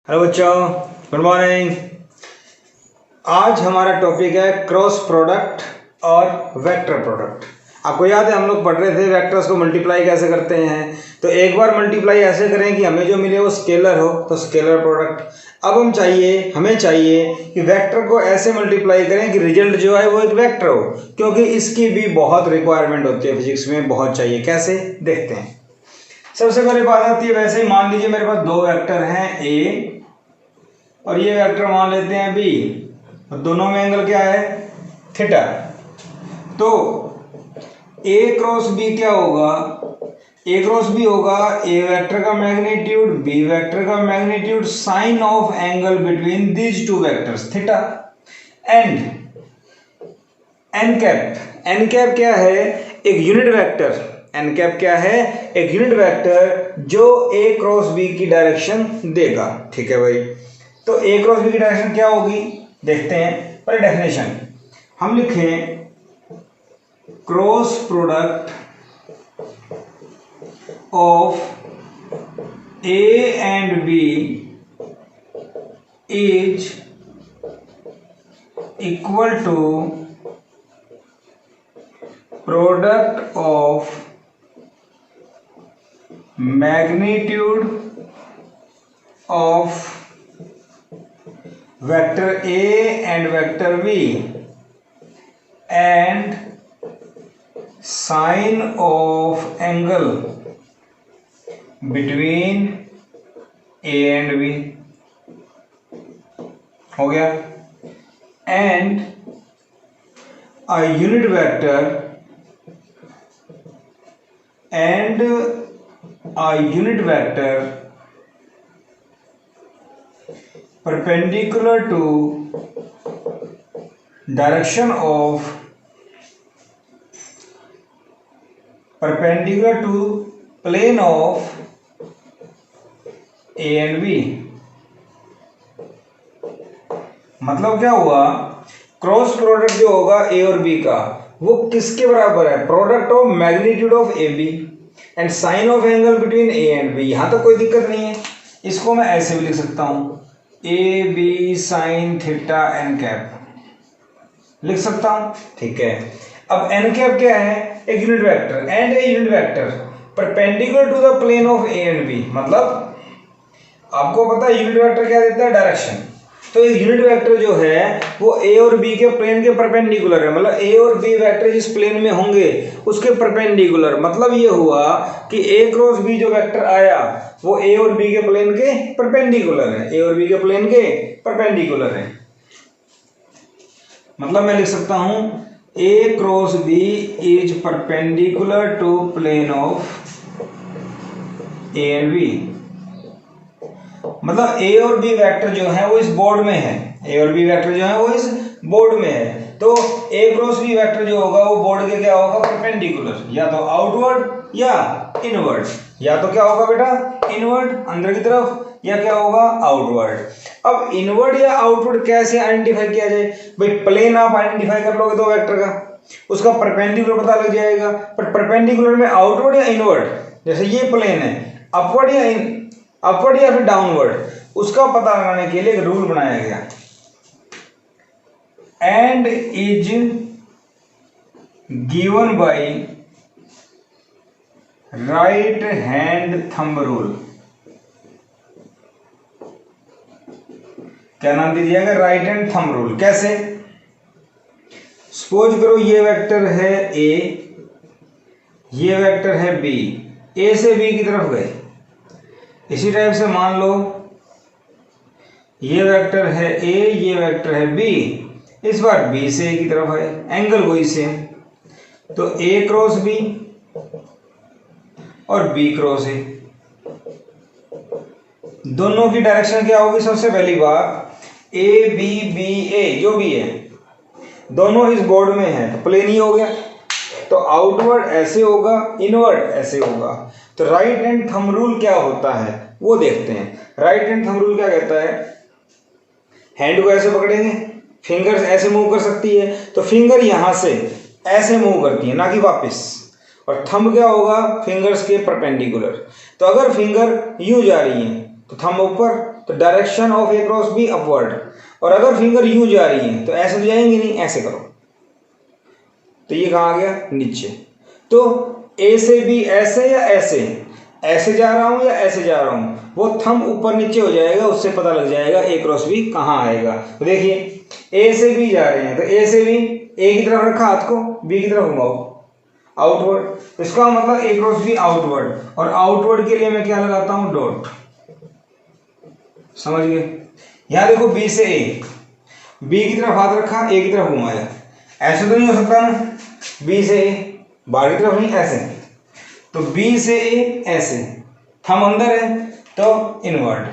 Hello बच्चों, good morning. आज हमारा टॉपिक है क्रॉस प्रोडक्ट और वेक्टर प्रोडक्ट। आपको याद है हम लोग पढ़ रहे थे वेक्टर्स को मल्टीप्लाई कैसे करते हैं। तो एक बार मल्टीप्लाई ऐसे करें कि हमें जो मिले वो स्केलर हो, तो स्केलर प्रोडक्ट। अब हमें चाहिए कि वेक्टर को ऐसे मल्टीप्लाई करें कि रिजल्ट जो है वो एक वेक्टर हो, क्योंकि इसकी भी बहुत रिक्वायरमेंट होती है फिजिक्स में, बहुत चाहिए। कैसे देखते हैं। सबसे पहले बात आती है, वैसे ही मान लीजिए मेरे पास दो वेक्टर हैं ए और ये वेक्टर मान लेते हैं बी, और दोनों में एंगल क्या है, थीटा। तो ए क्रॉस बी क्या होगा, ए क्रॉस बी होगा ए वेक्टर का मैग्नीट्यूड बी वेक्टर का magnitude sine of angle between these two vectors theta. And n cap क्या है, एक यूनिट वेक्टर। एन कैप क्या है, एक यूनिट वेक्टर जो ए क्रॉस बी की डायरेक्शन देगा। ठीक है भाई, तो ए क्रॉस बी की डायरेक्शन क्या होगी देखते हैं। पहले डेफिनेशन हम लिखें, cross product of A and B is equal to product of magnitude of vector A and vector B and sine of angle between A and B. हो गया। And a unit vector perpendicular to direction of perpendicular to plane of A and B। मतलब क्या हुआ, cross product जो होगा ए और B का वो किसके बराबर है, product of magnitude of A B and sine of angle between A and B. यहां तक कोई दिक्कत नहीं है, इसको मैं ऐसे भी लिख सकता हूं, A B sine theta n cap लिख सकता हूं। ठीक है। अब एन कैप क्या है, एक unit vector and a unit vector perpendicular to the plane of A and B. मतलब आपको पता है यूनिट वेक्टर क्या देता है, डायरेक्शन। तो एक यूनिट वेक्टर जो है वो ए और बी के प्लेन के परपेंडिकुलर है, मतलब ए और बी वेक्टर जिस प्लेन में होंगे उसके परपेंडिकुलर। मतलब ये हुआ कि ए क्रॉस बी जो वेक्टर आया वो ए और बी के प्लेन के परपेंडिकुलर है, ए और बी के प्लेन के परपेंडिकुलर है। मतलब मैं लिख सकता हूं A cross B is perpendicular to plane of A and B. मतलब ए और बी वेक्टर जो है वो इस बोर्ड में है, ए और बी वेक्टर जो है वो इस बोर्ड में है। तो ए क्रॉस बी वेक्टर जो होगा वो बोर्ड के क्या होगा, परपेंडिकुलर, या तो आउटवर्ड या इनवर्ड। या तो क्या होगा बेटा, इनवर्ड अंदर की तरफ, या क्या होगा, आउटवर्ड। अब इनवर्ड या आउटवर्ड कैसे आइडेंटिफाई किया जाए भाई, प्लेन आप आइडेंटिफाई कर लोगे दो वेक्टर का, उसका परपेंडिकुलर पता लग जाएगा। पर परपेंडिकुलर में आउटवर्ड या इनवर्ड, जैसे ये प्लेन है, अपवर्ड या फिर डाउनवर्ड, उसका पता लगाने के लिए एक रूल बनाया गया, and is given by right hand thumb rule. क्या नाम दे दिया गया, राइट हैंड थंब रूल। कैसे, सपोज करो ये वेक्टर है ए, ये वेक्टर है बी, ए से बी की तरफ गए। इसी टाइप से मान लो ये वेक्टर है ए, ये वेक्टर है बी, इस बार बी से ए की तरफ है, एंगल वही सेम। तो ए क्रॉस बी और बी क्रॉस ए, दोनों की डायरेक्शन क्या होगी, सबसे पहली बात ए बी बी ए जो भी है दोनों इस बोर्ड में है तो प्लेन ही हो गया। तो आउटवर्ड ऐसे होगा, इनवर्ड ऐसे होगा। तो राइट हैंड थंब रूल क्या होता है वो देखते हैं। राइट हैंड थंब रूल क्या कहता है, हैंड को ऐसे पकड़ेंगे, फिंगर्स ऐसे मूव कर सकती है, तो फिंगर यहां से ऐसे मूव करती है ना कि वापस, और थंब क्या होगा, फिंगर्स के परपेंडिकुलर। तो अगर फिंगर यूं जा रही है तो थंब ऊपर, तो direction of A cross be upward, और अगर फिंगर यूं जा रही है तो ऐसे तो जाएंगी नहीं, ऐसे करो तो ये कहाँ आ गया, नीचे। तो ए से बी ऐसे या ऐसे, ऐसे जा रहा हूं या ऐसे जा रहा हूं, वो थंब ऊपर नीचे हो जाएगा, उससे पता लग जाएगा ए क्रॉस बी कहाँ आएगा। तो देखिए ए से बी जा रहे हैं तो ए से बी, ए की तरफ रखा हाथ को, बी की तरफ घुमाओ आउटवर्ड, इसका मतलब ए क्रॉस बी आउटवर्ड, और आउटवर्ड के लिए मैं क्या लगाता हूं, डॉट। समझ गए। यहां देखो बी से ए, बी की तरफ हाथ रखा, ए की तरफ घुमाया, ऐसे तो नहीं हो सकता ना, बी से ए बाहर की तरफ नहीं, ऐसे, तो बी से ए ऐसे, थंब अंदर है तो इनवर्ड।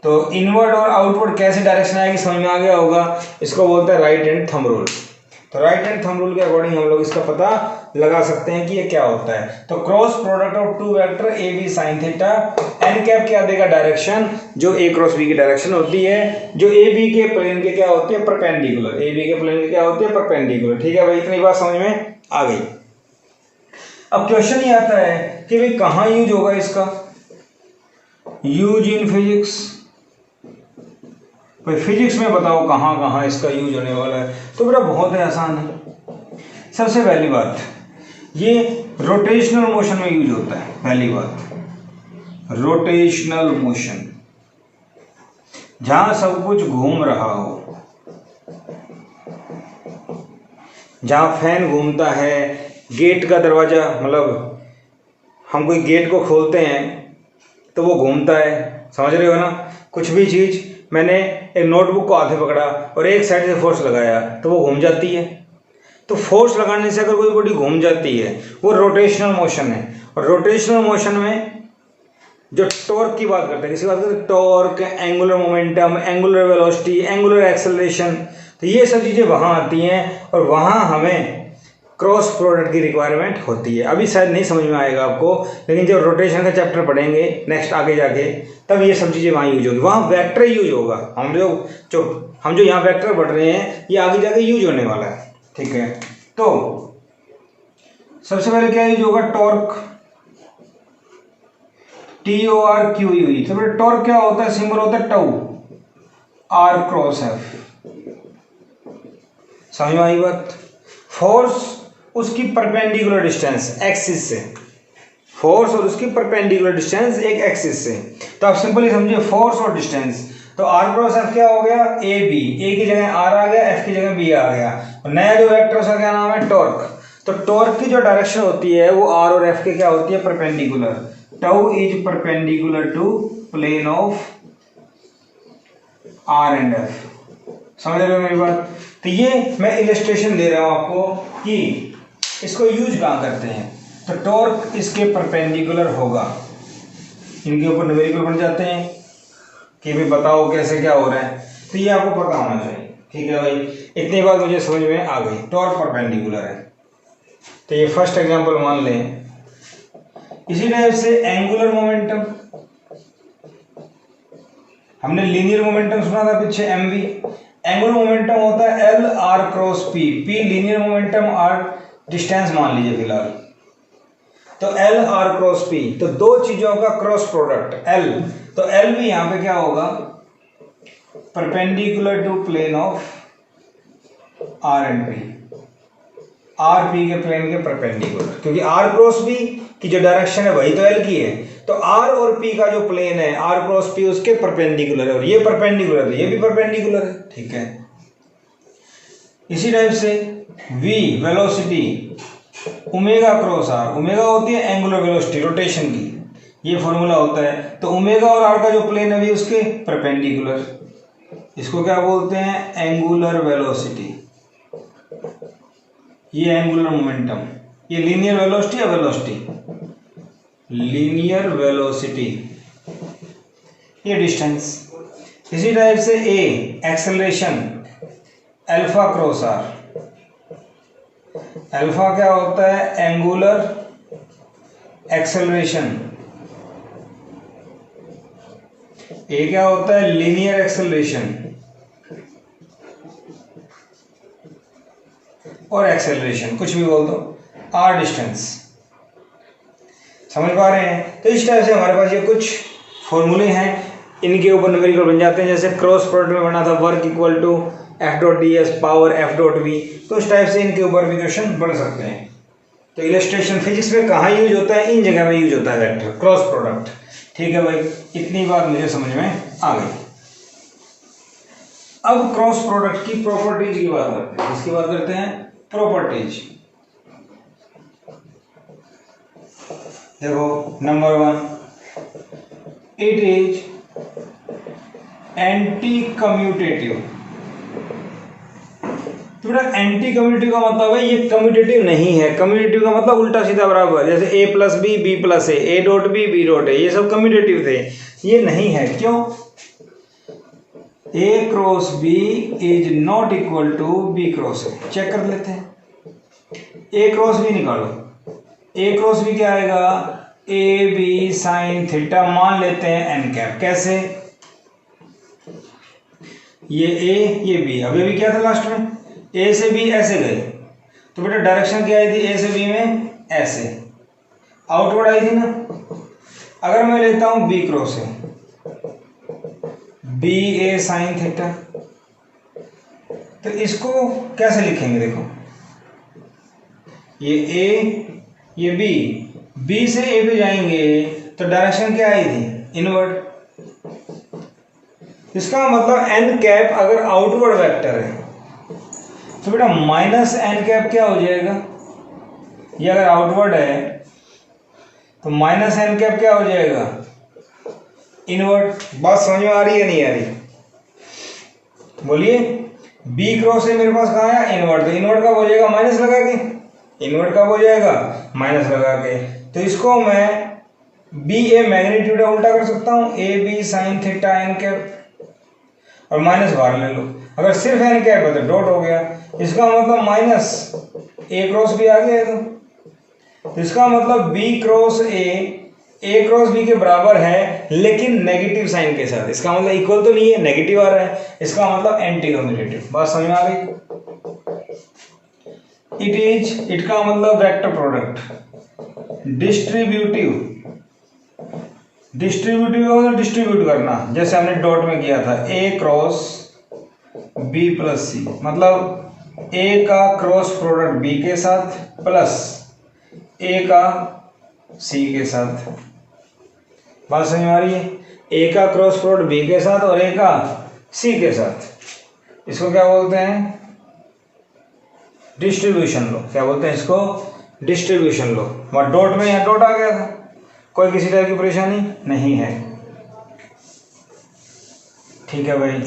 तो इनवर्ड और आउटवर्ड कैसे डायरेक्शन आएगी समझ में आ गया होगा, इसको बोलते हैं राइट हैंड थंब रूल। तो राइट हैंड थंब रूल के अकॉर्डिंग हम लोग इसका पता लगा सकते हैं कि ये क्या होता है। तो cross product of two vector A B sine theta, n cap क्या देगा, डायरेक्शन, जो ए क्रॉस बी की डायरेक्शन होती है, जो ए बी के प्लेन के क्या होते हैं, परपेंडिकुलर, ए बी के प्लेन के क्या होते हैं, परपेंडिकुलर। ठीक है भाई, इतनी बात समझ में आ गई। अब क्वेश्चन ये आता है कि भाई कहाँ यूज होगा इसका, यूज इन फिजिक्स। भाई फिजिक्स में बताओ कहाँ कहाँ इसका यूज होने वाला है। तो बेटा बहुत ही आसान है। सबसे पहली बात, ये रोटेशनल मोशन में यूज होता है। पहली बात रोटेशनल मोशन, जहां सब कुछ घूम रहा हो, जहां फैन घूमता है, गेट का दरवाजा, मतलब हम कोई गेट को खोलते हैं तो वो घूमता है, समझ रहे हो ना। कुछ भी चीज, मैंने एक नोटबुक को हाथ में पकड़ा और एक साइड से फोर्स लगाया तो वो घूम जाती है। तो फोर्स लगाने से अगर कोई बॉडी घूम जाती है वो रोटेशनल मोशन है। और रोटेशनल मोशन में जो टॉर्क की बात करते हैं, किसी बात करते हैं, torque, angular momentum, angular velocity, angular acceleration, तो ये सब चीज़ें वहाँ आती हैं और वहाँ हमें क्रॉस प्रोडक्ट की रिक्वायरमेंट होती है। अभी शायद नहीं समझ में आएगा आपको, लेकिन जब रोटेशन का चैप्टर पढ़ेंगे नेक्स्ट आगे जाके, तब ये सब चीज़ें वहाँ यूज होगी। वहाँ वेक्टर यूज होगा। हम जो यहाँ वेक्टर पढ़ रहे हैं ये आगे जाके यूज होने वाला है। ठीक है, तो सबसे पहले क्या यूज होगा, टॉर्क, TORQE। तो फिर टॉर्क क्या होता है, सिंबल होता है टाउ, R क्रॉस F। समझ में आई बात। फोर्स उसकी परपेंडिकुलर डिस्टेंस एक्सिस से, फोर्स और उसकी परपेंडिकुलर डिस्टेंस एक एक्सिस से। तो आप सिंपली समझिए फोर्स और डिस्टेंस। तो R क्रॉस F क्या हो गया, AB, A की जगह R आ गया, F की जगह B आ गया, और नया जो वेक्टर उसका क्या नाम है, टॉर्क। तो टॉर्क की जो डायरेक्शन होती है वो R और F के क्या होती है, perpendicular. Tau is perpendicular to plane of R and F। समझ रहे हो मेरी बात। तो ये मैं इलस्ट्रेशन दे रहा हूं आपको कि इसको यूज कहाँ करते हैं। तो टॉर्क इसके परपेंडिकुलर होगा, इनके ऊपर न्यूमेरिकल बन जाते हैं कि भाई बताओ कैसे क्या हो रहा है। तो ये आपको पता होना चाहिए। ठीक है भाई, इतनी बात मुझे समझ में आ गई, टॉर्क परपेंडिकुलर है। तो ये फर्स्ट एग्जांपल मान लें। इसी टाइप से एंगुलर मोमेंटम, हमने लीनियर मोमेंटम सुना था पीछे, MV। एंगुलर मोमेंटम होता है L R cross P, P linear momentum, R distance मान लीजिए फिलहाल। तो L R क्रॉस P, तो दो चीजों का क्रॉस प्रोडक्ट L, तो L भी यहां पे क्या होगा, perpendicular to plane of R and P, R P के प्लेन के परपेंडिकुलर, क्योंकि R क्रॉस P की जो डायरेक्शन है वही तो L की है। तो R और P का जो प्लेन है R क्रॉस P उसके परपेंडिकुलर है, और ये परपेंडिकुलर है, ये भी परपेंडिकुलर है। ठीक है, इसी टाइप से V velocity omega cross R, omega होती है एंगुलर वेलोसिटी रोटेशन की, ये फॉर्मूला होता है। तो ओमेगा और R का जो प्लेन है भी उसके परपेंडिकुलर, इसको क्या बोलते हैं, एंगुलर वेलोसिटी। ये एंगुलर मोमेंटम, ये लीनियर वेलोसिटी या वेलोसिटी, लीनियर वेलोसिटी, ये डिस्टेंस। इसी टाइप से A acceleration, alpha cross R, alpha क्या होता है, एंगुलर एक्सेलरेशन, A क्या होता है, लीनियर एक्सेलरेशन और एक्सेलरेशन, कुछ भी बोल दो, R डिस्टेंस। समझ पा रहे हैं। तो इस टाइप से हमारे पास ये कुछ फॉर्मूले हैं, इनके ऊपर न्यूमेरिकल बन जाते हैं। जैसे क्रॉस प्रोडक्ट में बना था work equal to F dot D S power F dot V, तो इस टाइप से इनके ऊपर भी क्वेश्चन बन सकते हैं। तो इलस्ट्रेशन फिजिक्स में कहाँ यूज होता है? इन जगह में यूज होता है वेक्टर क्रॉस प्रोडक्ट। ठीक है भाई, इतनी बात मुझे समझ में आ गई। अब क्रॉस प्रोडक्ट की प्रॉपर्टीज की बात करते हैं। इसकी बात करते हैं प्रॉपर्टीज। देखो number 1, it is anti commutative. तो बेटा एंटी कम्यूटेटिव का मतलब है ये कम्यूटेटिव नहीं है। कम्यूटेटिव का मतलब उल्टा सीधा बराबर, जैसे A plus B B plus A dot B dot A, ये सब कम्यूटेटिव थे, ये नहीं है। क्यों? A cross B is not equal to B cross A. Check कर लेते हैं, ए क्रॉस बी निकालो। ए क्रॉस बी क्या आएगा? ए बी साइन थीटा, मान लेते हैं एन कैप। कैसे? ये ए ये बी, अभी भी क्या था लास्ट में? ए से बी ऐसे गए, तो बेटा डायरेक्शन क्या आई थी? ए से बी में ऐसे आउटवर्ड आई थी ना। अगर मैं लेता हूं B cross A, B A sine theta, तो इसको कैसे लिखेंगे? देखो ये ए ये बी, बी से ए पे जाएंगे तो डायरेक्शन क्या आई थी? इनवर्ड। इसका मतलब एन कैप अगर आउटवर्ड वेक्टर है तो बेटा माइनस एन कैप क्या हो जाएगा? ये अगर आउटवर्ड है तो माइनस एन कैप क्या हो जाएगा? इनवर्ड। बात समझ में आ रही है नहीं आ रही? बोलिए। बी क्रॉस से मेरे पास कहाँ आया? इनवर्ड। तो इनवर्ड कब हो जाएगा? माइनस लगा के। इनवर्ड कब हो जाएगा? माइनस लगा के। तो इसको मैं बी ए मैग्नीट्यूड उल्टा कर सकता हूँ, A B sine theta n cap, और माइनस बाहर ले लो। अगर सिर्फ एन कैप है तो डॉट हो गया। इसका मतलब माइनस ए क्रॉस बी आ गया। तो इसका मतलब B cross A cross B के बराबर है, लेकिन नेगेटिव साइन के साथ। इसका मतलब इक्वल तो नहीं है, नेगेटिव आ रहा है। इसका मतलब एंटी कम्यूटेटिव। बात समझ में आ गई? इट का मतलब वेक्टर प्रोडक्ट। डिस्ट्रीब्यूटिव का मतलब डिस्ट्रीब्यूट करना, जैसे हमने डॉट में किया था ए क्रॉस बी प्लस सी, मतलब ए का क्रॉस प्रोडक्ट बी के साथ प्लस ए का सी के साथ। बात समझ में आ रही है? ए का क्रॉस प्रोडक्ट बी के साथ और ए का सी के साथ। इसको क्या बोलते हैं? डिस्ट्रीब्यूशन लो। क्या बोलते हैं इसको? डिस्ट्रीब्यूशन लो। वहां डॉट में यहाँ डॉट आ गया था, कोई किसी तरह की परेशानी नहीं है। ठीक है भाई।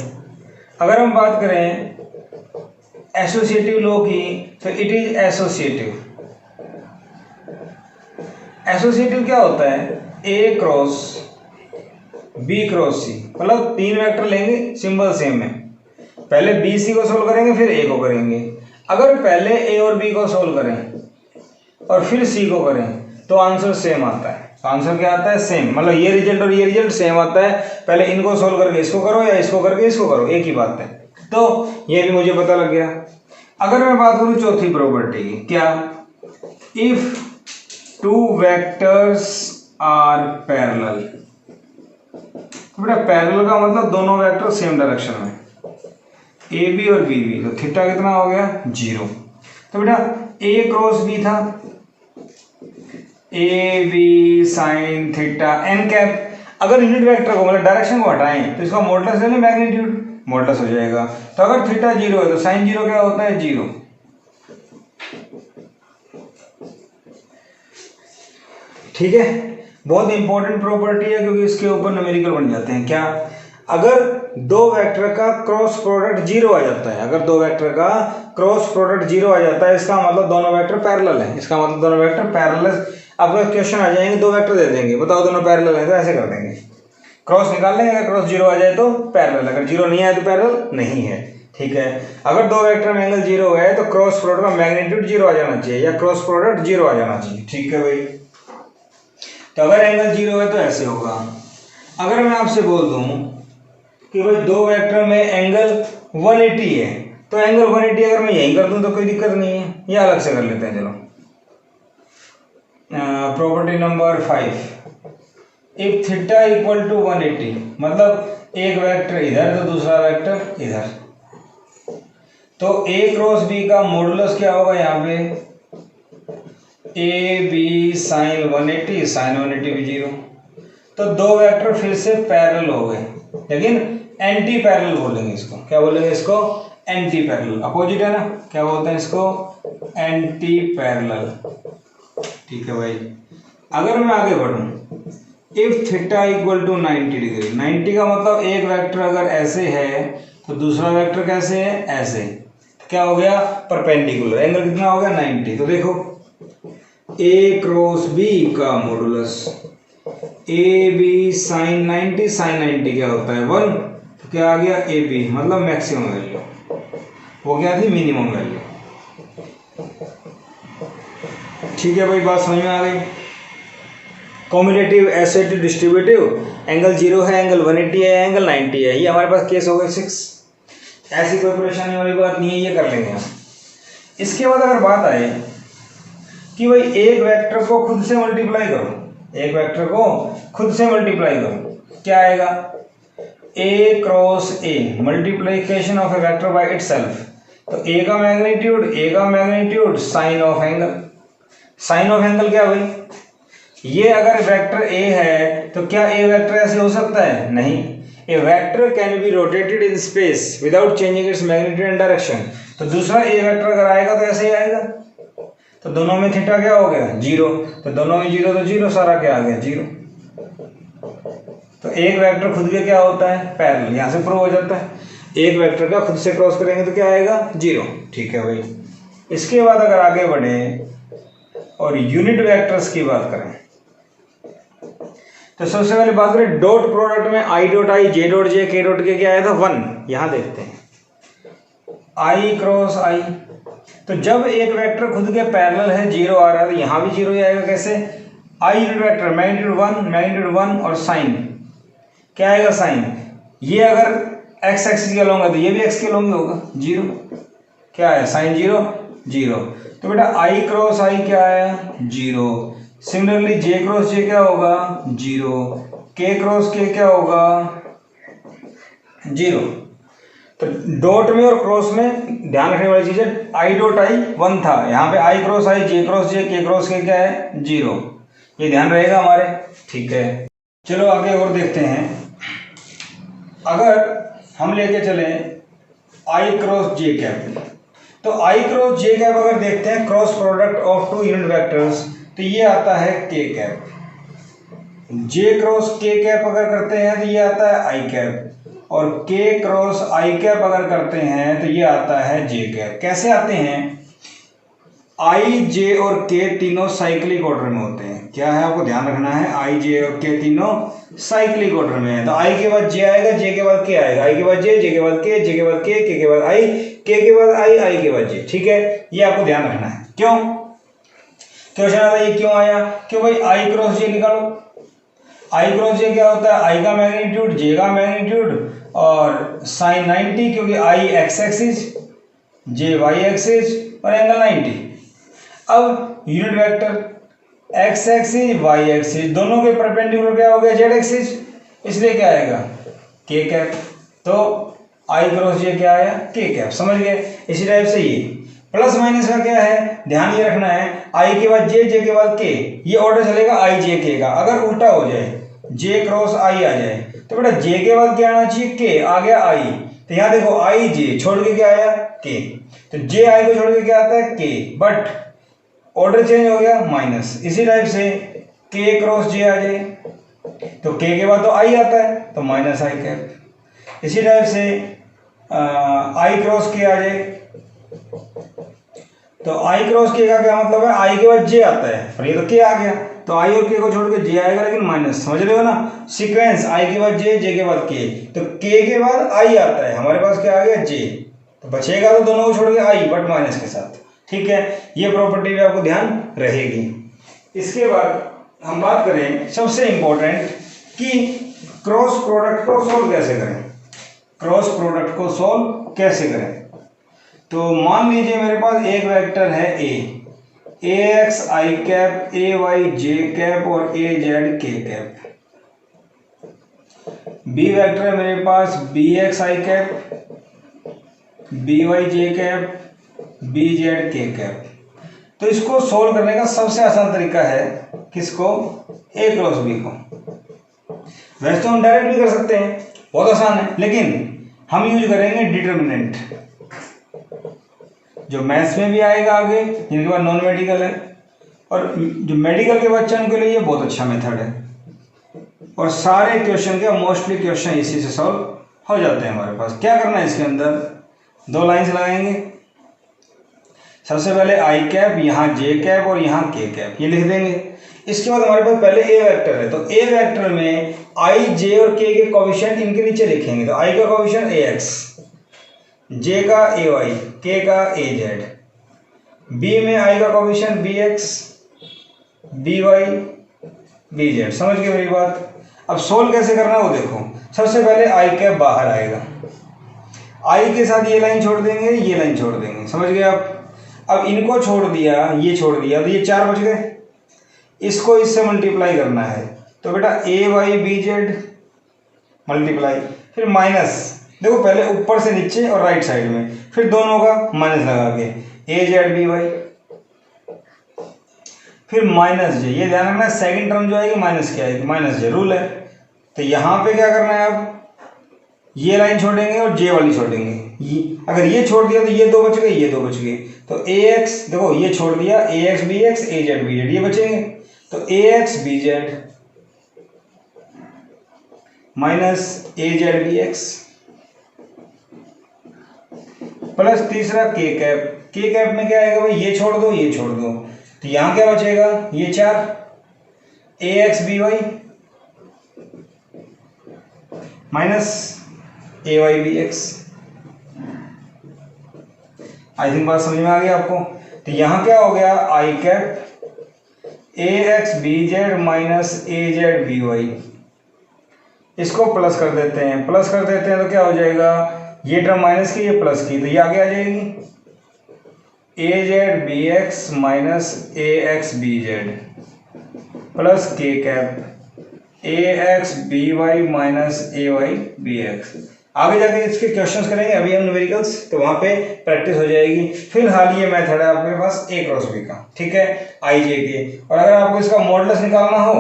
अगर हम बात करें एसोसिएटिव लॉ की, तो इट इज एसोसिएटिव। एसोसिएटिव क्या होता है? ए क्रॉस बी क्रॉस सी, मतलब तीन वेक्टर लेंगे, सिंबल सेम है। पहले बी सी को सोल्व करेंगे, फिर ए को करेंगे। अगर पहले ए और बी को सोल्व करें और फिर सी को करें तो आंसर सेम आता है। आंसर क्या आता है? सेम। मतलब ये रिजल्ट और ये रिजल्ट सेम आता है। पहले इनको सोल्व करके इसको करो या इसको करके इसको करो, एक ही बात है। तो ये भी मुझे पता लग गया। अगर मैं बात करूं चौथी प्रॉपर्टी की, क्या? If two vectors are parallel. तो बेटा पैरेलल का मतलब दोनों वेक्टर सेम डायरेक्शन में, ए बी और बी बी, तो थीटा कितना हो गया? 0। तो बेटा ए क्रॉस बी था, A B sine theta n cap. अगर यूनिट वेक्टर को मतलब डायरेक्शन को हटाएं तो इसका मॉडुलस ले लें, मैग्नीट्यूड, मॉडुलस हो जाएगा। तो अगर थीटा 0 है तो साइन 0 क्या होता है? 0। ठीक है, बहुत इंपॉर्टेंट प्रॉपर्टी है क्योंकि इसके ऊपर न्यूमेरिकल बन जाते हैं। क्या? अगर दो वेक्टर का क्रॉस प्रोडक्ट 0 आ जाता है, अगर दो वेक्टर का क्रॉस प्रोडक्ट 0 आ जाता है, इसका मतलब दोनों वेक्टर पैरेलल है। इसका मतलब दोनों वेक्टर पैरेलल है। आपका क्वेश्चन आ जाएंगे, दो वेक्टर दे देंगे, बताओ दोनों पैरेलल है, तो ऐसे कर देंगे, क्रॉस निकाल लेंगे। अगर क्रॉस 0 आ जाए तो पैरेलल, अगर 0 नहीं आए तो पैरेलल नहीं है। ठीक है, अगर दो वेक्टर में एंगल 0 है तो क्रॉस प्रोडक्ट का मैग्नीट्यूड 0 आ जाना चाहिए या क्रॉस प्रोडक्ट 0 आ जाना चाहिए। ठीक है भाई। तो अगर एंगल 0 है तो ऐसे होगा। अगर मैं आपसे बोल दूं कि भाई दो वेक्टर में एंगल 180 है, तो एंगल 180 अगर मैं यहीं कर दूं तो कोई दिक्कत नहीं है, ये अलग से कर लेते हैं। चलो property number 5, if theta equal to 180, मतलब एक वेक्टर इधर तो दूसरा वेक्टर इधर, तो ए क्रॉस बी का मॉडुलस क्या होगा यहाँ पे, ए बी साइन 180, साइन 180 भी 0। तो दो वेक्टर फिर से पैरेलल हो गए, लेकिन एंटी पैरेलल बोलेंगे इसको। क्या बोलेंगे इसको? Anti parallel. अपोजिट है ना, क्या बोलते हैं इसको? Anti parallel. ठीक है भाई। अगर मैं आगे बढ़ूं, if theta equal to 90 degree, 90 का मतलब एक वेक्टर अगर ऐसे है तो दूसरा वेक्टर कैसे है? ऐसे। तो क्या हो गया? परपेंडिकुलर। एंगल कितना हो गया? 90। तो देखो ए क्रॉस बी का modulus A B sine 90, sine 90 क्या होता है? 1। तो क्या आ गया? ए बी, मतलब मैक्सिमम वैल्यू। वो क्या थी? Minimum value. ठीक है भाई, बात समझ में आ गई। कॉम्यूटेटिव एसिड डिस्ट्रीब्यूटिव, एंगल 0 है, एंगल 180 है, एंगल 90 है। ये हमारे पास केस हो गए 6। ऐसी कोई परेशानी वाली बात नहीं है, ये कर लेंगे हम। इसके बाद अगर बात आए कि भाई एक वेक्टर को खुद से मल्टीप्लाई करो, एक वेक्टर को खुद से मल्टीप्लाई करो, क्या आएगा? A cross A, multiplication of a vector by itself. तो ए का magnitude sine of angle. Sine of angle क्या भाई? ये अगर वेक्टर ए है तो क्या ए वेक्टर ऐसे हो सकता है? नहीं। A vector can be rotated in space without changing its magnitude and direction. तो दूसरा ए वेक्टर अगर आएगा तो ऐसे ही आएगा। तो दोनों में थीटा क्या हो गया? 0। तो दोनों में 0 तो 0, सारा क्या आ गया? 0। तो एक वेक्टर खुद के क्या होता है? पैरेलल। यहाँ से प्रूव हो जाता है। एक वेक्टर का खुद से क्रॉस करेंगे तो क्या आएगा? 0। ठीक है भाई। इसके बाद अगर आगे बढ़े और यूनिट वेक्टर्स की बात करें, तो सबसे पहले बात करें डॉट प्रोडक्ट में I dot I, J dot J, के डॉट के क्या आया था? 1। यहां देखते हैं आई क्रॉस आई। तो जब एक वेक्टर खुद के पैरेलल है, 0 आ रहा है, तो यहां भी 0 ही आएगा। कैसे? आई यूनिट वेक्टर मैग्नीट्यूड 1 और साइन क्या आएगा? साइन। ये अगर एक्स एक्सिस के लॉन्ग है तो ये भी एक्स के लॉन्ग होगा, 0। क्या है? साइन 0। तो बेटा आई क्रॉस आई क्या आया? 0। सिमिलरली जे क्रॉस जे क्या होगा? 0। के क्रॉस के क्या होगा? 0। तो डॉट में और क्रॉस में ध्यान रखने वाली चीज है, आई डॉट आई 1 था, यहाँ पे आई क्रॉस आई, जे क्रॉस जे, के क्रॉस के क्या है? 0। ये ध्यान रहेगा हमारे। ठीक है, चलो आगे और देखते हैं। अगर हम लेके चले आई क्रॉस जे कैप, तो आई क्रॉस जे कैप अगर देखते हैं cross product of two unit vectors, तो ये आता है k cap. J cross k cap अगर करते हैं तो ये आता है आई कैप, और के क्रॉस आई कैप अगर करते हैं तो ये आता है जे कैप। कैसे आते हैं? आई जे और के तीनों साइक्लिक ऑर्डर में होते हैं। क्या है आपको ध्यान रखना है? आई जे और के तीनों साइक्लिक ऑर्डर में है। तो आई के बाद जे आएगा, जे के बाद के आएगा, आई के बाद जे के बाद के बाद के बाद आई, के बाद आई के बाद जे। ठीक है, ये आपको ध्यान रखना है। क्यों क्वेश्चन आता है ये क्यों आया? क्यों भाई आई क्रॉस जे निकालो। आई क्रॉस जे क्या होता है? आई का मैग्नीट्यूड, जे का मैग्नीट्यूड और साइन 90, क्योंकि i x axis, j y axis और एंगल 90। अब unit vector x axis y axis दोनों के परपेंडिकुलर क्या हो गया? जेड एक्सिस, इसलिए क्या आएगा? के कैप। तो आई क्रॉस जे क्या आया? के कैप। समझ गए? इसी टाइप से ये प्लस माइनस का क्या है, ध्यान ये रखना है, आई के बाद जे, जे के बाद के, ये ऑर्डर चलेगा आई जे के का। अगर उल्टा हो जाए, जे क्रॉस आई आ जाए, तो बेटा जे के बाद क्या आना चाहिए? के। आ गया आई, तो यहाँ देखो आई जे छोड़ के क्या आया? के। तो जे आई को छोड़ के क्या आता है? के, बट ऑर्डर चेंज हो गया माइनस। इसी टाइप से के क्रॉस जे आ जाए तो के बाद तो आई आता है, तो माइनस आई कैप। इसी टाइप से आई क्रॉस के आ जाए, तो आई क्रॉस के का क्या मतलब है? आई के बाद जे आता है और ये तो के आ गया, तो आई और के को छोड़ के जे आएगा, लेकिन माइनस। समझ रहे हो ना सीक्वेंस? आई के बाद जे, जे के बाद के, तो के बाद आई आता है, हमारे पास क्या आ गया? जे। तो बचेगा तो दोनों को छोड़ के आई, बट माइनस के साथ। ठीक है, ये प्रॉपर्टी भी आपको ध्यान रहेगी। इसके बाद हम बात करें सबसे इंपॉर्टेंट कि क्रॉस प्रोडक्ट को सोल्व कैसे करें। क्रॉस प्रोडक्ट को सोल्व कैसे करें? तो मान लीजिए मेरे पास एक वेक्टर है ए एक्स आई कैप, ए वाई जे कैप और ए जेड के कैप। बी वेक्टर है मेरे पास बी एक्स आई कैप, बी वाई जे कैप, बी जेड के कैप। तो इसको सोल्व करने का सबसे आसान तरीका है किसको, ए क्रॉस बी को। वैसे तो हम डायरेक्ट भी कर सकते हैं, बहुत आसान है, लेकिन हम यूज करेंगे डिटर्मिनेंट, जो मैथ्स में भी आएगा आगे, जिनके पास नॉन मेडिकल है, और जो मेडिकल के बच्चों के लिए ये बहुत अच्छा मेथड है। और सारे क्वेश्चन के मोस्टली क्वेश्चन इसी से सॉल्व हो जाते हैं हमारे पास। क्या करना है इसके अंदर, दो लाइंस लगाएंगे। सबसे पहले आई कैप, यहाँ जे कैप और यहाँ के कैप, ये लिख देंगे। इसके बाद हमारे पास पहले ए वेक्टर है, तो ए वेक्टर में आई जे और के कोएफिशिएंट इनके नीचे लिखेंगे। तो आई का कोएफिशिएंट ए एक्स, जे का ए वाई, के का ए जेड। बी में आई का coefficient B x, B y, B z. समझ गए मेरी बात। अब सोल्व कैसे करना है वो देखो। सबसे पहले आई कैप बाहर आएगा, आई के साथ ये लाइन छोड़ देंगे, ये लाइन छोड़ देंगे, समझ गए आप। अब इनको छोड़ दिया, ये छोड़ दिया, तो ये चार बच गए। इसको इससे मल्टीप्लाई करना है, तो बेटा ए वाई बी जेड मल्टीप्लाई, फिर माइनस, देखो पहले ऊपर से नीचे और राइट साइड में, फिर दोनों का माइनस लगा के ए जेड बी वाई, फिर माइनस जे। ये ध्यान रखना सेकंड टर्म जो आएगी माइनस क्या आएगी, माइनस जे, रूल है। तो यहाँ पे क्या करना है, अब ये लाइन छोड़ेंगे और जे वाली छोड़ेंगे। अगर ये छोड़ दिया तो ये दो बच गए, ये दो बच गए। तो ए एक्स, देखो ये छोड़ दिया, ए एक्स बी एक्स, ए जेड बी जेड, ये बचेंगे। तो ए x B z minus A z B x plus तीसरा के कैप। के कैप में क्या आएगा भाई, ये छोड़ दो, ये छोड़ दो, तो यहां क्या बचेगा, ये चार, A x B y minus A y B x. I think बात समझ में आ गई आपको। तो यहां क्या हो गया, i cap A x B z minus A z B y. इसको प्लस कर देते हैं, प्लस कर देते हैं तो क्या हो जाएगा, ये टर्म माइनस की, ये प्लस की, तो ये आगे आ जाएगी A z B x minus A x B z plus k cap A x B y minus A y B x. आगे जाके इसके क्वेश्चंस करेंगे, अभी हम न्यूमेरिकल्स, तो वहां पे प्रैक्टिस हो जाएगी। फिलहाल ये मेथड है आपके पास ए क्रॉस बी का, ठीक है, आई जे के। और अगर आपको इसका मॉडुलस निकालना हो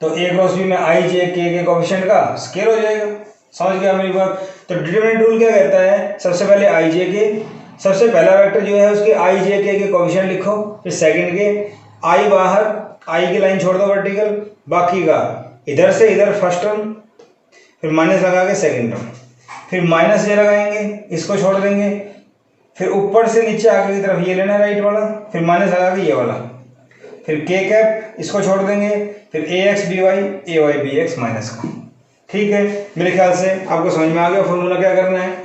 तो ए क्रॉस बी में आई जे के कोएफिशिएंट का स्केल हो जाएगा। समझ गया मेरी बात। तो डिटरमिनेंट रूल क्या कहता है, सबसे पहले आई जे के, सबसे पहला वेक्टर जो है उसके आई जे के कोएफिशिएंट लिखो, फिर सेकंड के आई बाहर, आई की लाइन छोड़ दो वर्टिकल, बाकी का इधर से इधर फर्स्ट टर्म, फिर माइनस लगा के सेकंड टर्म, फिर माइनस ये लगाएंगे, इसको छोड़ देंगे, फिर ऊपर से नीचे आगे की तरफ ये लेना राइट वाला, फिर माइनस लगा के ये वाला, फिर के कैप, इसको छोड़ देंगे, फिर ए एक्स बी वाई, ए वाई बी एक्स माइनस का। ठीक है, मेरे ख्याल से आपको समझ में आ गया फॉर्मूला क्या करना है।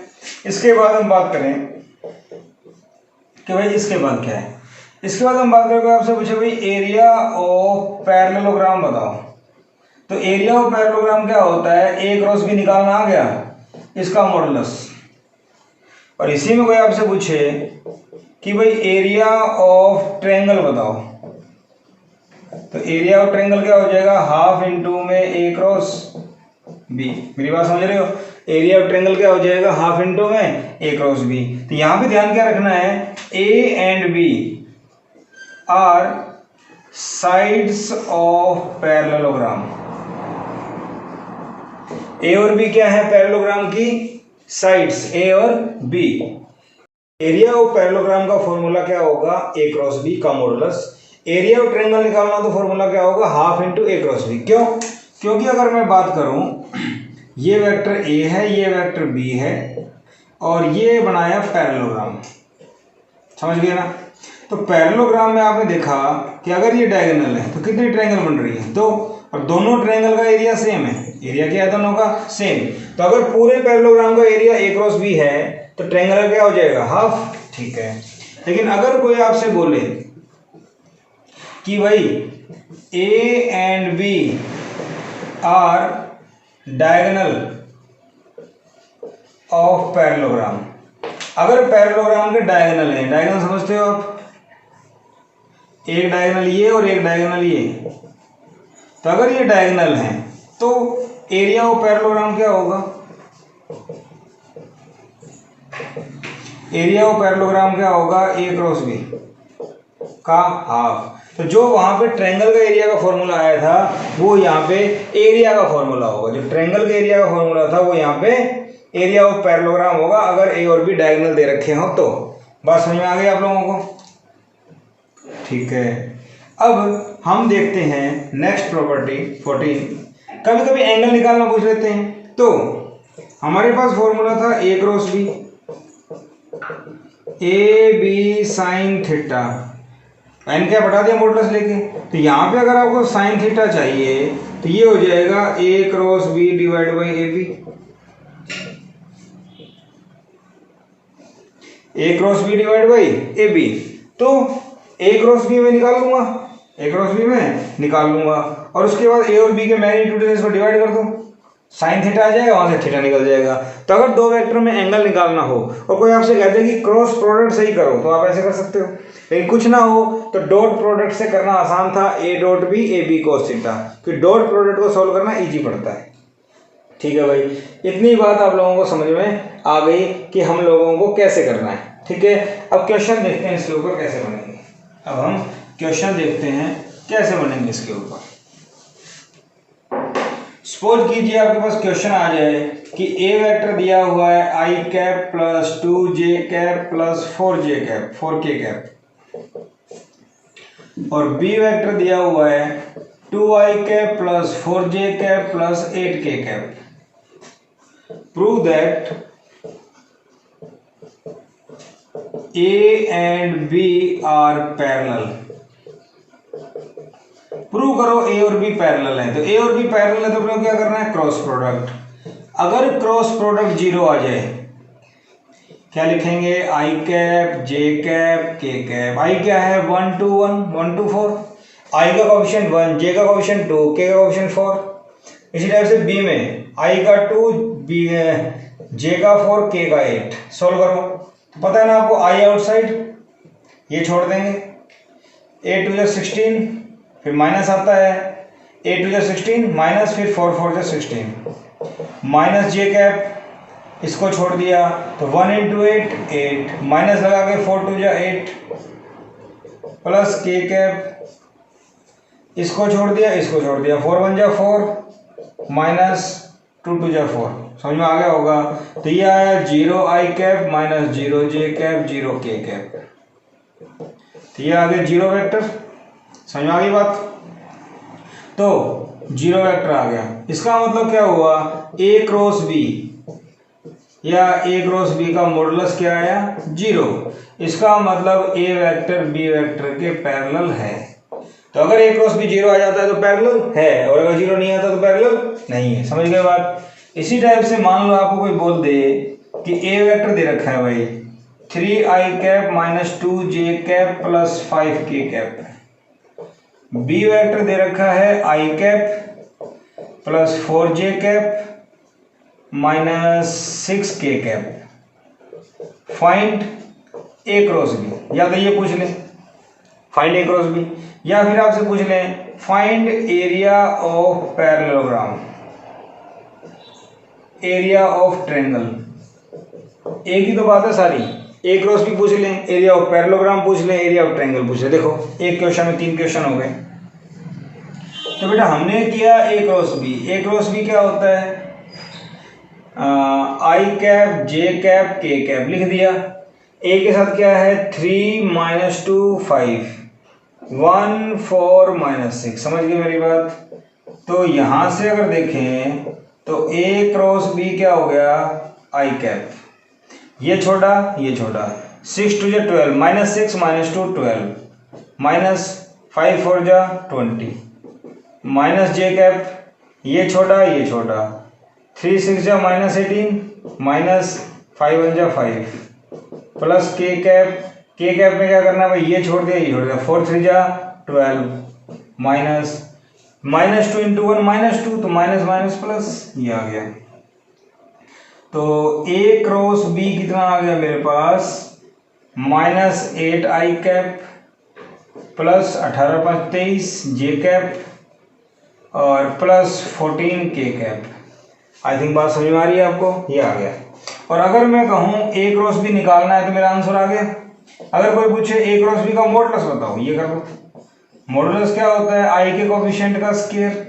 इसके बाद हम बात करें कि भाई इसके बाद क्या है। इसके बाद हम बात करेंगे, आपसे पूछे भाई एरिया ऑफ पैरेललोग्राम बताओ। तो एरिया ऑफ पैरेललोग्राम क्या होता है, ए क्रॉस बी निकालना आ गया, इसका मॉडुलस। और इसी में कोई आपसे पूछे कि भाई एरिया ऑफ ट्रायंगल बताओ, तो एरिया ऑफ ट्रायंगल क्या हो जाएगा, हाफ इंटू में ए क्रॉस बी। मेरी बात समझ रहे हो, एरिया ऑफ ट्रायंगल क्या हो जाएगा, हाफ इंटू में ए क्रॉस बी। तो यहां पे ध्यान क्या रखना है, A and B are sides of parallelogram. A और बी क्या है पैरेललोग्राम की साइड्स, ए और बी। एरिया ऑफ पैरेललोग्राम का फॉर्मूला क्या होगा, ए क्रॉस बी का मॉडुलस। एरिया ऑफ ट्रायंगल निकालना तो फॉर्मूला क्या होगा, half into A cross B. क्यों, क्योंकि अगर मैं बात करूं, ये वेक्टर ए है, ये वेक्टर बी है, और ये बनाया पैरेललोग्राम, समझ गए ना। तो पैरेललोग्राम में आपने देखा कि अगर ये डायगोनल है तो कितनी ट्रायंगल बन रही है, दो, और दोनों ट्रायंगल का एरिया सेम है, एरिया क्या है दोनों का सेम। तो अगर पूरे पैरेललोग्राम का एरिया ए क्रॉस बी है तो ट्रायंगल क्या हो जाएगा, हाफ। ठीक है, लेकिन अगर कोई आपसे बोले कि भाई A and B are diagonal of parallelogram, अगर पैरेललोग्राम के डायगोनल है, डायगोनल समझते हो आप, एक डायगोनल ये और एक डायगोनल ये, तो अगर ये डायगोनल है तो एरिया ऑफ पैरेललोग्राम क्या होगा? एरिया ऑफ पैरेललोग्राम क्या होगा? ए क्रॉस बी का हाफ। तो जो वहां पे ट्रायंगल का एरिया का फॉर्मूला आया था वो यहाँ पे एरिया का फॉर्मूला होगा। जो ट्रायंगल का एरिया का फॉर्मूला था वो यहाँ पे एरिया ऑफ पैरेललोग्राम होगा, अगर ए और बी डायगोनल दे रखे हो तो। बात समझ में आ गई आप लोगों को? ठीक है, अब हम देखते हैं नेक्स्ट प्रॉपर्टी 14। कभी कभी एंगल निकालना पूछ लेते हैं। तो हमारे पास फॉर्मूला था A cross B, A B sine theta, n क्या बता दिया मॉडुलस लेके। तो यहाँ पे अगर आपको साइन थीटा चाहिए तो ये हो जाएगा A cross B divide by A B. A cross B divide by A B. तो ए क्रॉस बी में निकाल लूंगा, ए क्रॉस बी में निकाल लूंगा, और उसके बाद ए और बी के मैग्नीट्यूड से इसको डिवाइड कर दो, साइन थीटा आ जाएगा, वहां से थीटा निकल जाएगा। तो अगर दो वेक्टर में एंगल निकालना हो और कोई आपसे कहते हैं कि क्रॉस प्रोडक्ट से ही करो, तो आप ऐसे कर सकते हो। लेकिन कुछ ना हो तो डॉट प्रोडक्ट से करना आसान था, A dot B A B cos theta, क्योंकि डॉट प्रोडक्ट को सॉल्व करना इजी पड़ता है। ठीक है भाई, इतनी बात आप लोगों को समझ में आ गई कि हम लोगों को कैसे करना है। ठीक है, अब क्वेश्चन देखते हैं इसके ऊपर कैसे बनेंगे। अब हम क्वेश्चन देखते हैं कैसे बनेंगे इसके ऊपर। सपोज कीजिए आपके पास क्वेश्चन आ जाए कि ए वेक्टर दिया हुआ है i cap plus 2j cap plus 4j cap 4k cap, और बी वेक्टर दिया हुआ है 2i cap plus 4j cap plus 8k cap. Prove that A and B are parallel। Prove करो ए और बी पैरेलल है। तो ए और B parallel है तो अपने क्या करना है? Cross product. अगर क्रॉस प्रोडक्ट 0 आ जाए क्या लिखेंगे? आई cap j cap k cap. आई क्या है? 1 2 1 1 2 4। आई का कोएफिशिएंट 1, जे का कोएफिशिएंट 2, के का कोएफिशिएंट 4। इसी टाइप से बी में आई का 2, बी जे का 4, के का 8। सोल्व करो। पता है ना आपको आई आउटसाइड, ये छोड़ देंगे, ए टू जा 16, फिर माइनस आता है, ए टू जा 16 माइनस, फिर 4 4 जा 16 माइनस जे कैप, इसको छोड़ दिया तो 1 इंटू 8 8, माइनस लगा के 4 2 जा 8 प्लस के कैप, इसको छोड़ दिया, इसको छोड़ दिया, 4 1 जा 4 माइनस 2 2 जा 4। समझ में आ गया होगा? तो ये आया 0 आई कैप माइनस 0 जे कैप 0 के कैप। तो ये आ गया 0 वेक्टर। समझ में आ गई बात? तो 0 वेक्टर आ गया। इसका मतलब क्या हुआ? ए क्रॉस बी या ए क्रॉस बी का मॉडुलस क्या आया? 0। इसका मतलब ए वेक्टर बी वेक्टर के पैरेलल है। तो अगर ए क्रॉस बी 0 आ जाता है तो पैरेलल है, और अगर 0 नहीं आता तो पैरेलल नहीं है। समझ गए बात? इसी टाइप से मान लो आपको कोई बोल दे कि ए वेक्टर दे रखा है भाई 3i cap minus 2j cap plus 5k cap, B vector दे रखा है i cap plus 4j cap minus 6k cap. Find A cross B, या तो ये पूछ लें फाइंड ए क्रॉस बी, या फिर आपसे पूछ लें find area of parallelogram, area of triangle. एक ही तो बात है सारी। ए क्रॉस बी पूछ लें, एरिया ऑफ पैरेललोग्राम पूछ लें, एरिया ऑफ ट्रायंगल पूछ लें। देखो एक क्वेश्चन में 3 क्वेश्चन हो गए। तो बेटा हमने किया ए cross B. A cross B क्या होता है? I cap j cap k cap लिख दिया। ए के साथ क्या है? 3 माइनस 2 5 1 4 माइनस 6। समझ गए मेरी बात? तो यहां से अगर देखें तो ए क्रॉस बी क्या हो गया? आई कैप, ये छोटा ये छोटा, 6 2 जा 12 माइनस 6 माइनस 2 12 माइनस 5 4 जा 20 माइनस जे कैप, ये छोटा ये छोटा, 3 6 जा माइनस 18 माइनस 5 1 जा 5 plus k cap. K cap में क्या करना है भाई? ये छोड़ दिया ये छोड़ दिया, 4 3 जा 12 माइनस माइनस 2 इंटू 1 माइनस 2, तो माइनस माइनस प्लस ये आ गया। तो ए क्रॉस बी कितना आ गया मेरे पास? माइनस 8 आई कैप प्लस 18 5 23 जे कैप और प्लस 14 के कैप। आई थिंक बात समझ में आ रही है आपको, ये आ गया। और अगर मैं कहूँ ए क्रॉस बी निकालना है तो मेरा आंसर आ गया। अगर कोई पूछे ए क्रॉस बी का मॉडुलस बताओ, ये कर लो। मॉडुलस क्या होता है? आई के कोफिशिएंट का स्क्वायर,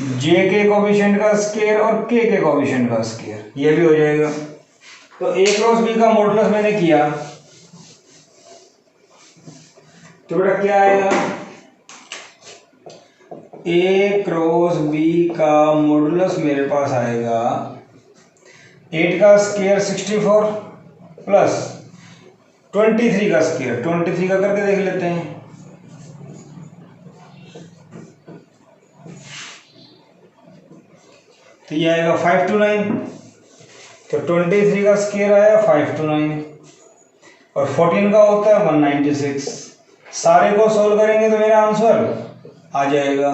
जे के कोफिशिएंट का स्क्वायर और के कोफिशिएंट का स्क्वायर, ये भी हो जाएगा। तो ए क्रॉस बी का मॉडुलस मैंने किया तो बेटा क्या आएगा? ए क्रॉस बी का मॉडुलस मेरे पास आएगा 8 का स्क्वायर 64 प्लस 23 का स्क्वायर, 23 का करके देख लेते हैं। तो ये आएगा 529, तो 23 का स्क्वायर आया 529 और 14 का होता है 196। सारे को सोल्व करेंगे तो मेरा आंसर आ जाएगा।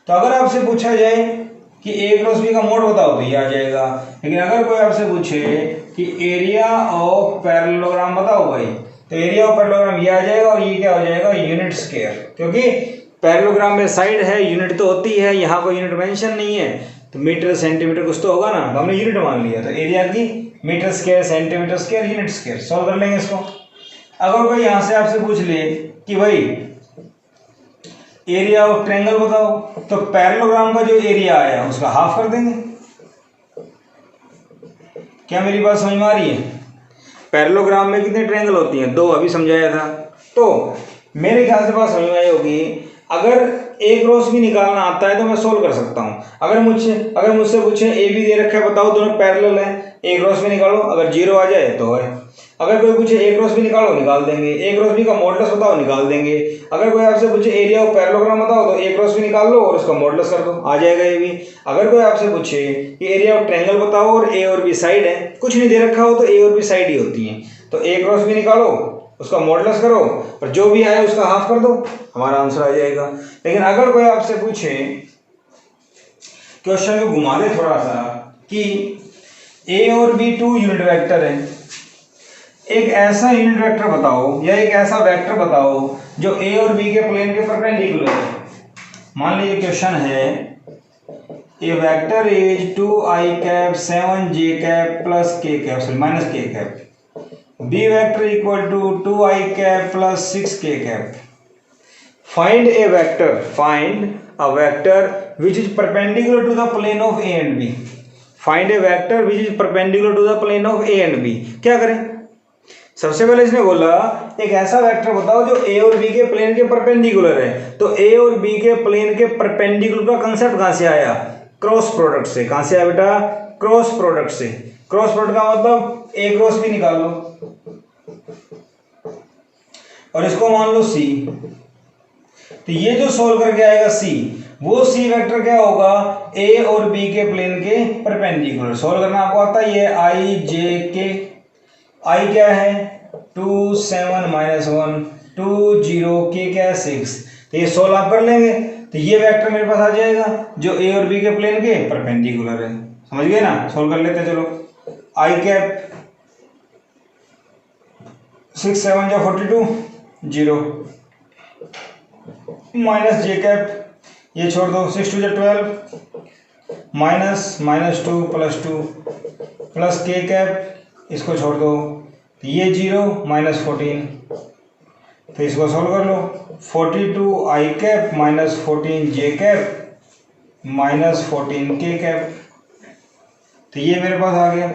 तो अगर आपसे पूछा जाए कि ए क्रॉस बी का मोड बताओ तो ये आ जाएगा। लेकिन अगर कोई आपसे पूछे कि एरिया ऑफ पैरेललोग्राम बताओ भाई, तो एरिया ऑफ पैरेललोग्राम ये आ जाएगा और ये क्या हो जाएगा? यूनिट स्क्वायर, क्योंकि पैरेललोग्राम में साइड है, यूनिट तो होती है, यहाँ कोई यूनिट मेंशन नहीं है, तो मीटर सेंटीमीटर कुछ तो होगा ना, तो हमने यूनिट मान लिया। तो एरिया की metre square, centimetre square, unit square, solve कर लेंगे इसको। अगर कोई यहाँ से आपसे पूछ ले कि भाई एरिया ऑफ ट्रायंगल बताओ, तो पैरेललोग्राम का जो एरिया आया उसका हाफ कर देंगे। क्या मेरी बात समझ में आ रही है? पैरेललोग्राम में कितने ट्रायंगल होती हैं? 2, अभी समझाया था। तो मेरे ख्याल से बात समझ में आई होगी। अगर ए क्रॉस बी निकालना आता है तो मैं सोल्व कर सकता हूँ। अगर मुझसे पूछे ए बी दे रखा है बताओ, दोनों पैरेलल हैं, ए क्रॉस बी निकालो, अगर 0 आ जाए तो है। अगर कोई पूछे ए क्रॉस बी निकालो, निकाल देंगे। ए क्रॉस बी का मॉडुलस बताओ, निकाल देंगे। अगर कोई आपसे पूछे एरिया ऑफ पैरेललोग्राम बताओ, तो ए क्रॉस बी निकाल लो और उसका मॉडुलस कर दो, आ जाएगा ये भी। अगर कोई आपसे पूछे कि एरिया ऑफ ट्रायंगल बताओ और ए और बी साइड है, कुछ नहीं दे रखा हो तो ए और बी साइड ही होती हैं, तो ए क्रॉस बी निकालो, उसका मॉडुलस करो और जो भी आए उसका हाफ कर दो, हमारा आंसर आ जाएगा। लेकिन अगर कोई आपसे पूछे, क्वेश्चन को घुमा दे थोड़ा सा, कि ए और बी 2 यूनिट वेक्टर है, एक ऐसा यूनिट वेक्टर बताओ या एक ऐसा वेक्टर बताओ जो ए और बी के प्लेन के परपेंडिकुलर है। मान लीजिए क्वेश्चन है, A vector is 2i cap 7j cap plus k cap sorry minus k cap, b vector equal to 2i cap plus 6k cap. Find a vector which is perpendicular to the plane of a and b। Find a vector which is perpendicular to the plane of a and b। क्या करें? सबसे पहले इसने बोला एक ऐसा vector बताओ जो ए और बी के प्लेन के परपेंडिकुलर है। तो ए और बी के प्लेन के परपेंडिकुलर का कंसेप्ट कहां से आया? क्रॉस प्रोडक्ट से। कहां से आया बेटा? क्रॉस प्रोडक्ट से। क्रॉस प्रोडक्ट का मतलब ए क्रॉस बी निकाल लो और इसको मान लो सी। तो ये जो सोल्व करके आएगा सी, वो सी वेक्टर क्या होगा? ए और बी के प्लेन के परपेंडिकुलर। सोल्व करना आपको आता है, ये आई जे के, आई क्या है 2 7 -1 2 0 के क्या है 6। तो ये सोल्व आप कर लेंगे तो ये वेक्टर मेरे पास आ जाएगा जो ए और बी के प्लेन के परपेंडिकुलर है। समझ गए ना? सोल्व कर लेते हैं, चलो। आई कैप 6 7 जा 42 0 माइनस जे कैप, ये छोड़ दो, 6 2 जा 12 माइनस 2 +2 प्लस के कैप, इसको छोड़ दो, तो ये 0 -14, तो इसको सॉल्व कर लो। 42 आई कैप माइनस 14 जे कैप माइनस 14 के कैप, तो ये मेरे पास आ गया।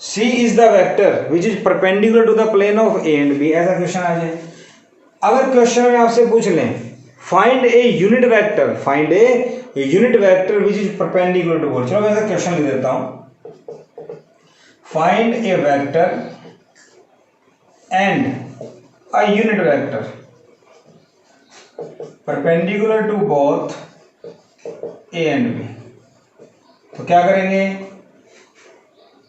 C is the vector which is perpendicular to the plane of A and B. ऐसा क्वेश्चन आ जाए। अगर क्वेश्चन में आपसे पूछ लें find a unit vector, find a unit vector which is perpendicular to board, चलो मैं ऐसा क्वेश्चन लिख देता हूं। Find a vector and a unit vector perpendicular to both A and B। तो क्या करेंगे?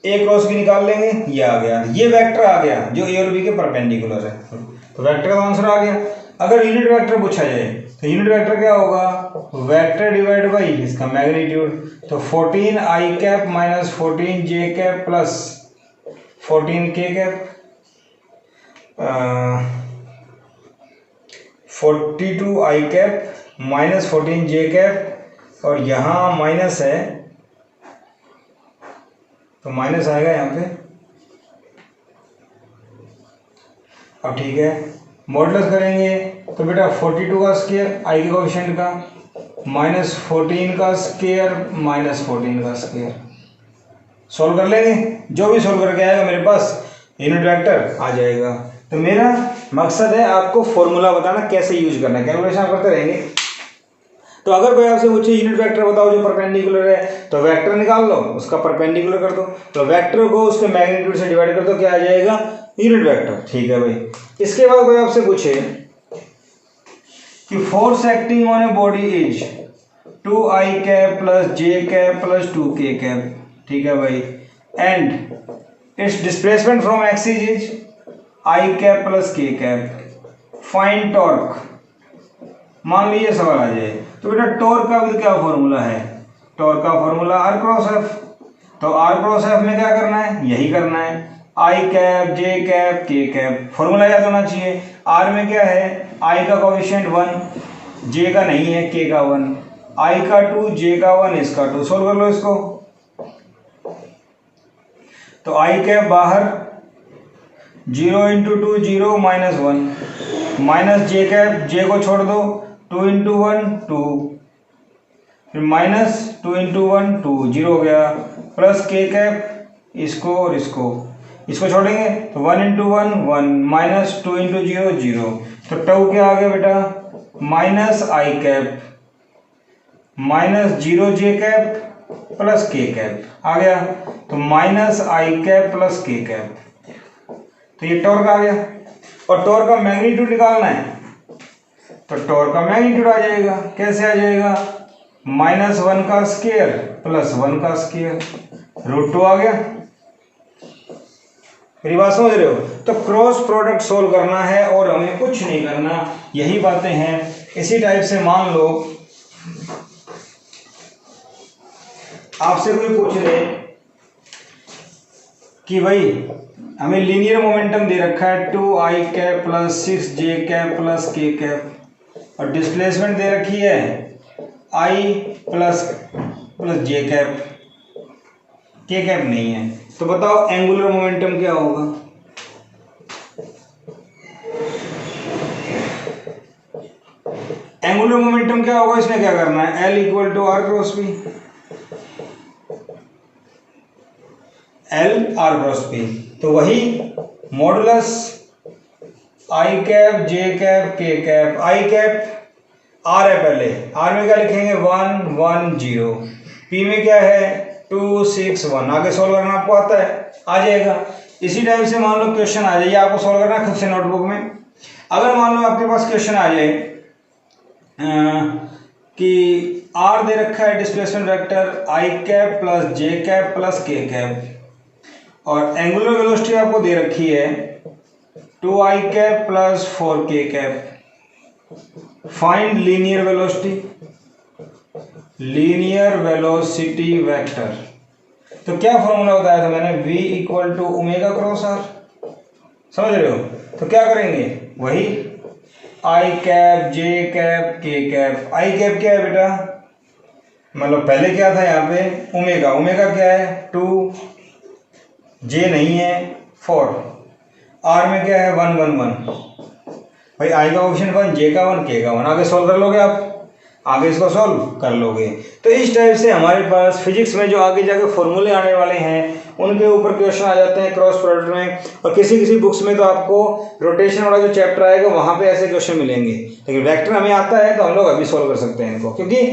A क्रॉस B निकाल लेंगे, ये आ गया, ये वेक्टर आ गया जो A और B के परपेंडिकुलर है, तो वेक्टर का आंसर आ गया। अगर यूनिट वेक्टर पूछा जाए तो यूनिट वेक्टर क्या होगा? वेक्टर डिवाइड बाई इसका मैग्नीट्यूड, तो 14 आई कैप माइनस 14 जे कैप प्लस 14 के कैप, 42 आई कैप माइनस 14 जे कैप, और यहाँ माइनस है तो माइनस आएगा यहाँ पे। अब ठीक है, मॉडुलस करेंगे तो बेटा 42 का स्क्वायर आई के कोएफिशिएंट का माइनस 14 का स्क्वायर माइनस 14 का स्क्वायर सॉल्व कर लेंगे। जो भी सॉल्व करके आएगा मेरे पास यूनिट वेक्टर आ जाएगा। तो मेरा मकसद है आपको फॉर्मूला बताना कैसे यूज करना है, कैलकुलेशन आप करते रहेंगे। तो अगर कोई आपसे पूछे यूनिट वेक्टर बताओ जो परपेंडिकुलर है, तो वेक्टर निकाल लो, उसका परपेंडिकुलर कर दो, तो वेक्टर को उसके मैग्नीट्यूड से डिवाइड कर दो, क्या आ जाएगा यूनिट वेक्टर। ठीक है भाई। इसके बाद कोई आपसे पूछे कि force acting on a body is 2i cap plus j cap plus 2k cap, ठीक है भाई, and it's displacement from axis is i cap plus k cap, find torque. मान लीजिए सवाल आ जाए, तो बेटा टॉर्क का भी क्या फॉर्मूला है, टॉर्क का फॉर्मूला r क्रॉस f। तो r क्रॉस f में क्या करना है, यही करना है, i cap j cap k cap, formula याद होना चाहिए। r में क्या है, i का कोएफिशिएंट 1, j का नहीं है, k का 1, i का 2, j का 1, इसका 2, सोल्व कर लो इसको। तो i कैप बाहर 0 into 2 0 minus 1, minus j cap, j को छोड़ दो, 2 इंटू 1 2, फिर माइनस 2 इंटू 1 2, 0 हो गया, प्लस k कैप, इसको और इसको छोड़ेंगे तो 1 इंटू 1 1, माइनस 2 इंटू 0 0, तो टू क्या आ गया बेटा माइनस आई कैप माइनस 0 जे कैप प्लस के कैप आ गया, तो माइनस आई कैप प्लस के कैप। तो ये टॉर्क आ गया, और टॉर्क का मैग्नीट्यूड निकालना है, तो टॉर्क का मैग्नीट्यूड आ जाएगा, कैसे आ जाएगा, -1 का स्क्वायर प्लस 1 का स्क्वायर, √2 आ गया। मेरी बात समझ रहे हो? तो क्रॉस प्रोडक्ट सोल्व करना है और हमें कुछ नहीं करना, यही बातें हैं। इसी टाइप से मान लो आपसे कोई पूछ रहे कि भाई हमें लीनियर मोमेंटम दे रखा है 2i cap plus 6j cap plus k cap, और डिस्प्लेसमेंट दे रखी है i plus j cap, k cap नहीं है। तो बताओ एंगुलर मोमेंटम क्या होगा? एंगुलर मोमेंटम क्या होगा, इसमें क्या करना है, L equal to R cross P, L R cross P. तो वही modulus i cap j cap k cap, i cap R है, पहले आर में क्या लिखेंगे 1 1 0, पी में क्या है 2 6 1, आगे सोल्व करना आपको आता है, आ जाएगा। इसी टाइप से मान लो क्वेश्चन आ जाए, आपको सोल्व करना है खुद से नोटबुक में। अगर मान लो आपके पास क्वेश्चन आ जाए कि आर दे रखा है displacement vector i cap plus j cap plus k cap, और एंगुलर वेलोसिटी आपको दे रखी है 2i cap plus 4k cap, find linear velocity vector. तो क्या फॉर्मूला बताया था मैंने, v equal to omega cross R, समझ रहे हो? तो क्या करेंगे, वही i cap j cap k cap, i cap क्या है बेटा, मतलब पहले क्या था यहाँ पे ओमेगा, ओमेगा क्या है 2, जे नहीं है 4, आर में क्या है 1 1 1, भाई आई का ऑप्शन 1, जे का 1, के का 1, आगे सॉल्व कर लोगे आप, आगे इसको सॉल्व कर लोगे। तो इस टाइप से हमारे पास फिजिक्स में जो आगे जाके फॉर्मूले आने वाले हैं उनके ऊपर क्वेश्चन आ जाते हैं क्रॉस प्रोडक्ट में, और किसी किसी बुक्स में तो आपको रोटेशन वाला जो चैप्टर आएगा वहाँ पे ऐसे क्वेश्चन मिलेंगे। लेकिन वेक्टर हमें आता है तो हम लोग अभी सॉल्व कर सकते हैं इनको, क्योंकि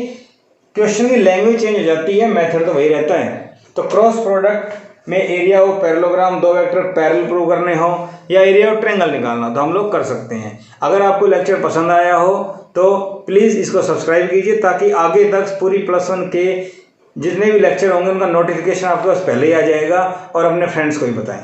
क्वेश्चन की लैंग्वेज चेंज हो जाती है, मेथड तो वही रहता है। तो क्रॉस प्रोडक्ट में एरिया ऑफ पैरेललोग्राम, दो वेक्टर पैरेलल प्रूव करने हो, या एरिया ऑफ ट्रायंगल निकालना, तो हम लोग कर सकते हैं। अगर आपको लेक्चर पसंद आया हो तो प्लीज़ इसको सब्सक्राइब कीजिए, ताकि आगे तक पूरी +1 के जितने भी लेक्चर होंगे उनका नोटिफिकेशन आपके पास पहले ही आ जाएगा, और अपने फ्रेंड्स को भी बताएं।